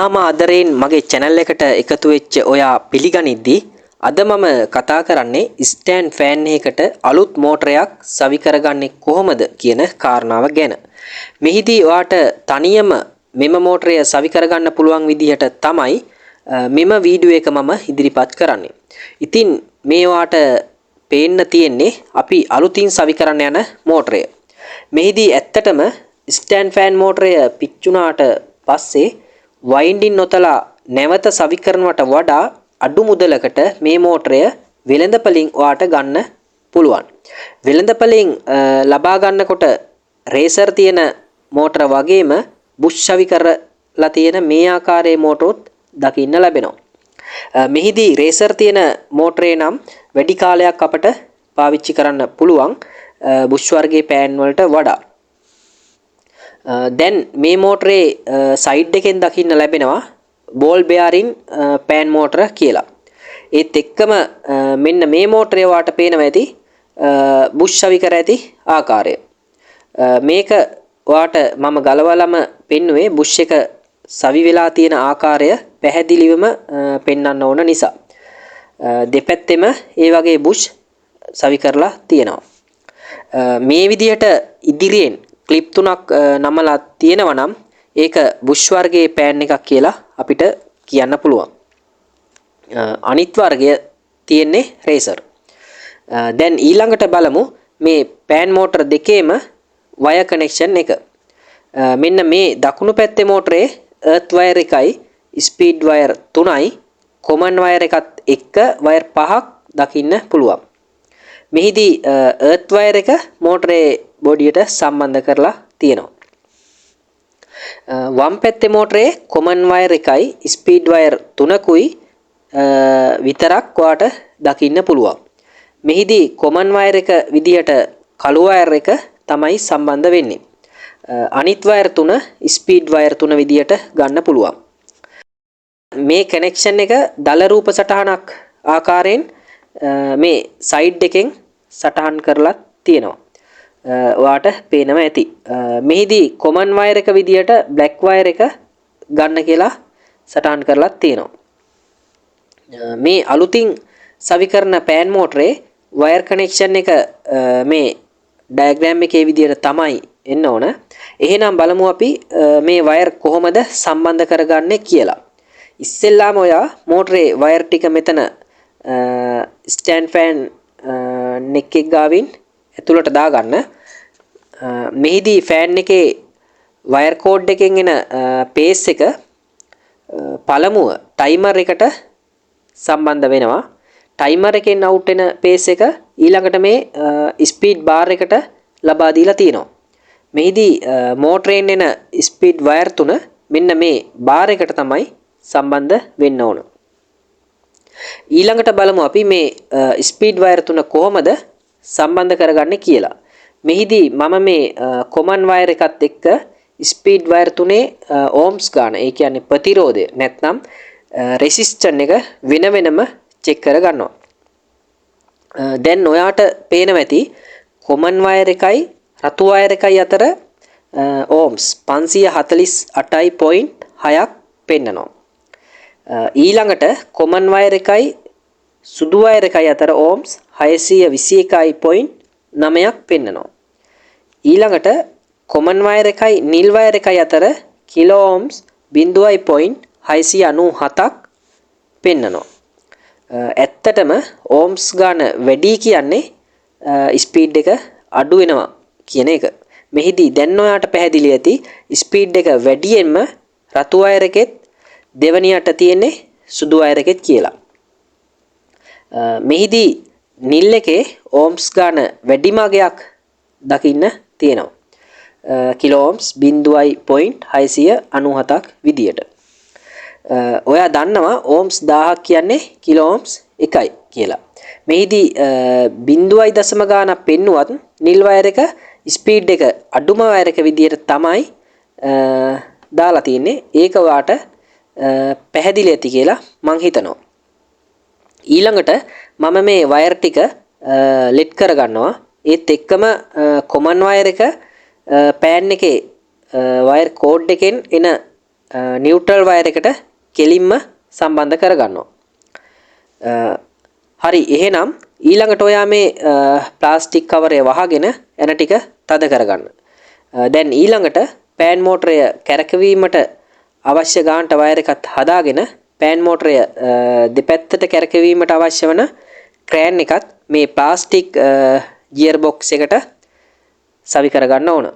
ඉතාම ආදරයෙන් මගේ channel එකට එකතු වෙච්ච ඔයා පිළිගනිද්දී අද මම කතා කරන්නේ ස්ටෑන්ඩ් ෆෑන් එකකට අලුත් මෝටරයක් සවි කරගන්නේ කොහොමද කියන කාරණාව ගැන. මෙහිදී ඔයාට තනියම මෙම මෝටරය සවි කරගන්න පුළුවන් විදිහට තමයි මෙම වීඩියෝ එක මම ඉදිරිපත් කරන්නේ. ඉතින් මේ ඔයාට පේන්න තියෙන්නේ අපි අලුතින් සවි කරන්න යන මෝටරය. මෙහිදී ඇත්තටම ස්ටෑන්ඩ් ෆෑන් මෝටරය පිච්චුණාට පස්සේ වයින්ඩින් නොතලා නැවත සවි කරනවට වඩා අඩු මුදලකට මේ මෝටරය වෙළඳපළින් ඔයාට ගන්න පුළුවන්. වෙළඳපළින් ලබා ගන්නකොට රේසර් තියෙන මෝටර වගේම බුෂ් සවි කරලා තියෙන මේ ආකාරයේ මෝටරොත් දකින්න ලැබෙනවා. මෙහිදී රේසර් තියෙන මෝටරේ නම් වැඩි කාලයක් අපට පාවිච්චි කරන්න පුළුවන් බුෂ් වර්ගයේ පෑන් වලට වඩා. දැන් මේ මෝටරේ සයිඩ් එකෙන් දකින්න ලැබෙනවා බෝල් බෙයාරින් පෑන් මෝටර කියලා. ඒත් එක්කම මෙන්න මේ මෝටරේ වාට පේනවා ඇති බුෂ් සවි කර ඇති ආකාරය. මේක වාට මම ගලවලම පෙන්නුවේ බුෂ් එක සවි වෙලා තියෙන ආකාරය පැහැදිලිවම පෙන්වන්න ඕන නිසා. දෙපැත්තෙම ඒ වගේ බුෂ් සවි කරලා තියෙනවා. මේ විදිහට ඉදිරියෙන් ක්ලිප් තුනක් නමලා තියෙනවා නම් ඒක බුෂ් වර්ගයේ පෑන් එකක් කියලා අපිට කියන්න පුළුවන්. අනිත් වර්ගය තියෙන්නේ රේසර්. දැන් ඊළඟට බලමු මේ පෑන් මෝටර දෙකේම වයර් කනෙක්ෂන් එක. මෙන්න මේ දකුණු පැත්තේ මෝටරේ එර්ත් වයර් එකයි ස්පීඩ් වයර් 3යි කොමන් වයර් එකත් එක්ක වයර් 5ක් දකින්න පුළුවන්. මෙහිදී එර්ත් වයර් එක මෝටරේ බොඩියට සම්බන්ධ කරලා තියෙනවා. වම් පැත්තේ මෝටරේ කොමන් වයර් එකයි ස්පීඩ් වයර් 3කුයි විතරක් ඔයාට දකින්න පුළුවන්. මෙහිදී කොමන් වයර් එක විදිහට කළු වයර් එක තමයි සම්බන්ධ වෙන්නේ. අනිත් වයර් 3 ස්පීඩ් වයර් 3 විදිහට ගන්න පුළුවන්. මේ කනෙක්ෂන් එක දල රූප සටහනක් ආකාරයෙන් මේ සයිඩ් එකෙන් සටහන් කරලා තියෙනවා. ඔයාට පේනවා ඇති. මෙහිදී කොමන් වයර් එක විදියට බ්ලැක් වයර් එක ගන්න කියලා සටහන් කරලා තියෙනවා. මේ අලුතින් සවි කරන පෑන් මෝටරේ වයර් කනෙක්ෂන් එක මේ ඩයග්‍රෑම් එකේ විදියට තමයි එන්න ඕන. එහෙනම් බලමු අපි මේ වයර් කොහොමද සම්බන්ධ කරගන්නේ කියලා. ඉස්සෙල්ලාම ඔයා මෝටරේ වයර් ටික මෙතන ස්ටෑන්ඩ් ෆෑන් නෙක් එක ගාවින් ඇතුළට දාගන්න. මෙහිදී ෆෑන් එකේ වයර් කෝඩ් එකෙන් එන පේස් එක පළමුව ටයිමර් එකට සම්බන්ධ වෙනවා. ටයිමර් එකෙන් අවුට් වෙන පේස් එක ඊළඟට මේ ස්පීඩ් බාර් එකට ලබා දීලා තියෙනවා. මෙහිදී මෝටරෙන් එන ස්පීඩ් වයර් 3 මෙන්න මේ බාර් එකට තමයි සම්බන්ධ වෙන්න ඕන. ඊළඟට බලමු අපි මේ ස්පීඩ් වයර් 3 කොහොමද සම්බන්ධ කරගන්නේ කියලා. මෙහිදී මම මේ කොමන් වයර් එකත් එක්ක ස්පීඩ් වයර් 3 ඕම්ස් ගන්න. ඒ කියන්නේ ප්‍රතිරෝධය නැත්නම් රෙසිස්ටන්ස් එක වෙන වෙනම චෙක් කරගන්නවා. දැන් ඔයාට පේනවා ඇති කොමන් වයර් එකයි රතු වයර් එකයි අතර ඕම්ස් 548.6ක් පෙන්නනවා. ඊළඟට කොමන් වයර් එකයි සුදු වයර් එකයි අතර ඕම්ස් 621.9ක් පෙන්නනවා. ඊළඟට කොමන් වයර් එකයි නිල් වයර් එකයි අතර කිලෝ ඕම්ස් 0.697ක් පෙන්නනවා. ඇත්තටම ඕම්ස් ගාන වැඩි කියන්නේ ස්පීඩ් එක අඩු වෙනවා කියන එක. මෙහිදී දැන් ඔයාට පැහැදිලි ඇති ස්පීඩ් එක වැඩියෙන්ම රතු වයර් එකෙත් දෙවනියට තියෙන්නේ සුදු වයර් එකෙත් කියලා. මෙහිදී නිල් එකේ ඕම්ස් ගාන වැඩිම අගයක් දකින්න තියෙනවා. කිලෝ ඕම්ස් 0.697ක් විදියට. ඔයා දන්නවා ඕම්ස් 1000ක් කියන්නේ කිලෝ ඕම්ස් 1යි කියලා. මෙහිදී 0.0 ගානක් පෙන්නුවත් නිල් වයර් එක ස්පීඩ් එක අඩුම වයර් එක විදියට තමයි දාලා තියෙන්නේ. ඒක ඔයාට පැහැදිලි ඇති කියලා මං හිතනවා. ඊළඟට මම මේ වයර් ටික ලෙට් කරගන්නවා. ඒත් එක්කම කොමන් වයර් එක පෑන් එකේ වයර් කෝඩ් එකෙන් එන නියුට්‍රල් වයර් එකට කෙලින්ම සම්බන්ධ කරගන්නවා. හරි එහෙනම් ඊළඟට ඔයා මේ ප්ලාස්ටික් කවරය වහගෙන එන ටික තද කරගන්න. දැන් ඊළඟට පෑන් මෝටරය කැරකවීමට අවශ්‍ය ගානට වයර් එකත් හදාගෙන පෑන් මෝටරය දෙපැත්තට කැරකවීමට අවශ්‍ය වන ක්‍රෑන් එකත් මේ ප්ලාස්ටික් ගියර් බොක්ස් එකට සවි කරගන්න ඕන.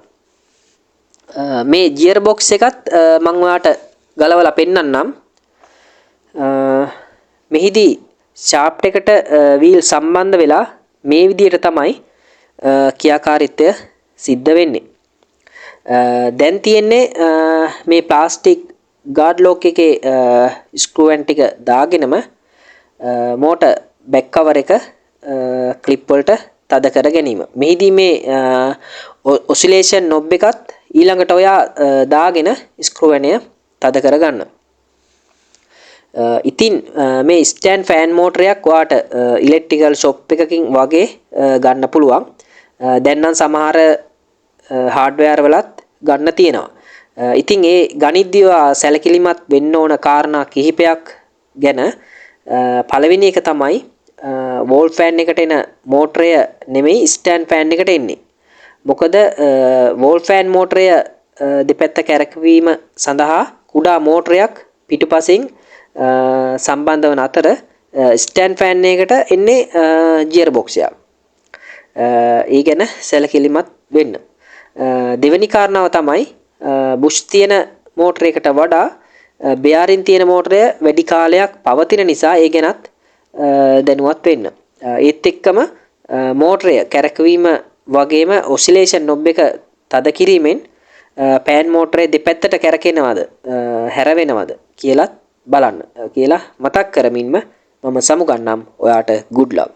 මේ ගියර් බොක්ස් එකත් මම ඔයාලට ගලවලා පෙන්නන්නම්. මෙහිදී ෂාෆ්ට් එකට වීල් සම්බන්ධ වෙලා මේ විදිහට තමයි ක්‍රියාකාරීත්වය සිද්ධ වෙන්නේ. දැන් තියෙන්නේ මේ ප්ලාස්ටික් ගාඩ් ලොක් එකේ ස්ක්‍රූවන් ටික දාගෙනම මෝටර් බැක් කවර් එක ක්ලිප් වලට තද කර ගැනීම. මෙහිදී මේ ඔසිලේෂන් නොබ් එකත් ඊළඟට ඔයා දාගෙන ස්ක්‍රූවැනය තද කරගන්න. ඉතින් මේ ස්ටෑන්ඩ් ෆෑන් මෝටරයක් ඔයාට ඉලෙක්ට්‍රිකල් ෂොප් එකකින් වගේ ගන්න පුළුවන්. දැන් නම් සමහර හાર્ඩ්වෙයාර් වලත් ගන්න තියෙනවා. ඉතින් ඒ ගණිද්දිව සැලකිලිමත් වෙන්න ඕන කාරණා කිහිපයක් ගැන පළවෙනි එක තමයි වෝල් ෆෑන් එකට එන මෝටරය නෙමෙයි ස්ටෑන්ඩ් ෆෑන් එකට එන්නේ. මොකද වෝල් ෆෑන් මෝටරය දෙපැත්ත කැරකවීම සඳහා කුඩා මෝටරයක් පිටුපසින් සම්බන්ධ වන අතර ස්ටෑන්ඩ් ෆෑන් එකකට එන්නේ ගියර් බොක්ස් එකක්. ඒ ගැන සැලකිලිමත් වෙන්න. දෙවෙනි කාරණාව තමයි බුෂ් තියෙන මෝටරයකට වඩා බෙයාරින් තියෙන මෝටරය වැඩි කාලයක් පවතින නිසා ඒ ගැනත් දැනුවත් වෙන්න. ඒත් එක්කම මෝටරය කැරකවීම වගේම ඔසිලේෂන් නොබ් එක තද කිරීමෙන් පෑන් මෝටරේ දෙපැත්තට කැරකෙනවද හැරවෙනවද කියලාත් බලන්න කියලා මතක් කරමින්ම මම සමුගන්නම් ඔයාට good luck.